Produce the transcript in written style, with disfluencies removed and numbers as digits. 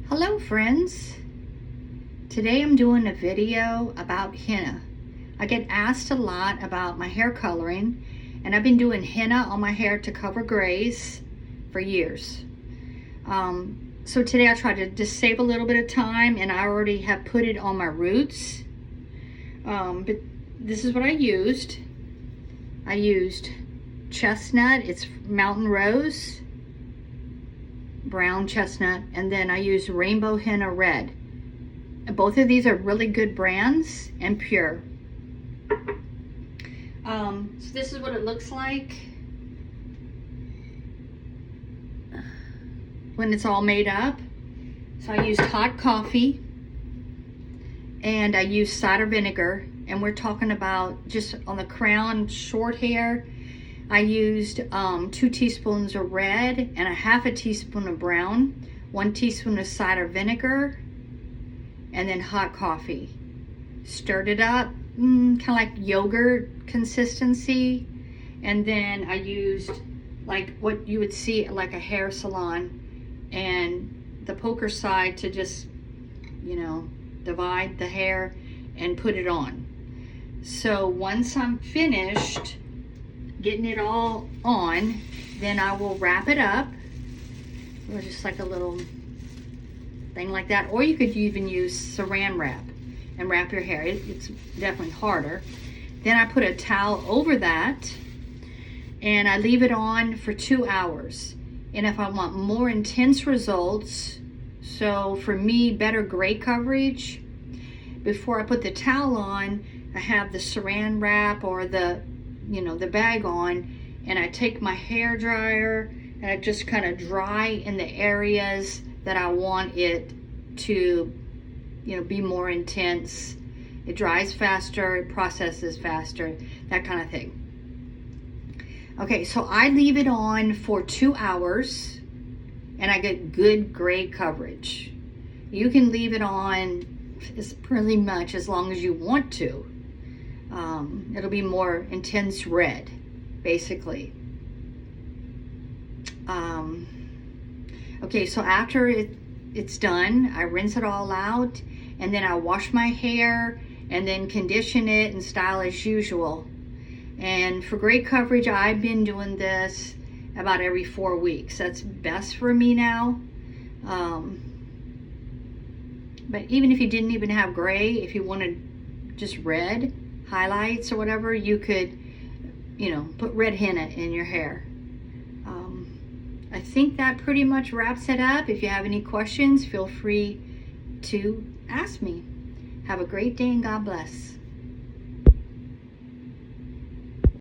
Hello friends, today I'm doing a video about henna. I get asked a lot about my hair coloring, and I've been doing henna on my hair to cover grays for years. So today I tried to just save a little bit of time, and I already have put it on my roots. But this is what I used. I used chestnut, it's mountain rose, brown chestnut, and then I use rainbow henna red. Both of these are really good brands and pure. So this is what it looks like when it's all made up. So I used hot coffee and I used cider vinegar, and we're talking about just on the crown, short hair. I used 2 teaspoons of red and a half a teaspoon of brown, 1 teaspoon of cider vinegar, and then hot coffee. Stirred it up, kind of like yogurt consistency. And then I used like what you would see at like a hair salon, and the poker side to just, divide the hair and put it on. So once I'm finished getting it all on, then I will wrap it up, or just like a little thing like that. Or you could even use saran wrap and wrap your hair. It's definitely harder. Then I put a towel over that and I leave it on for 2 hours. And if I want more intense results, so for me, better gray coverage, before I put the towel on, I have the saran wrap or the bag on, and I take my hair dryer and I just kind of dry in the areas that I want it to, be more intense. It dries faster, it processes faster, that kind of thing. Okay, so I leave it on for 2 hours and I get good gray coverage. You can leave it on pretty much as long as you want to. It'll be more intense red, basically. Okay, so after it's done, I rinse it all out, and then I wash my hair and then condition it and style as usual. And for great coverage, I've been doing this about every 4 weeks. That's best for me now. But even if you didn't even have gray, if you wanted just red highlights or whatever, you could, put red henna in your hair. I think that pretty much wraps it up. If you have any questions, feel free to ask me. Have a great day and God bless.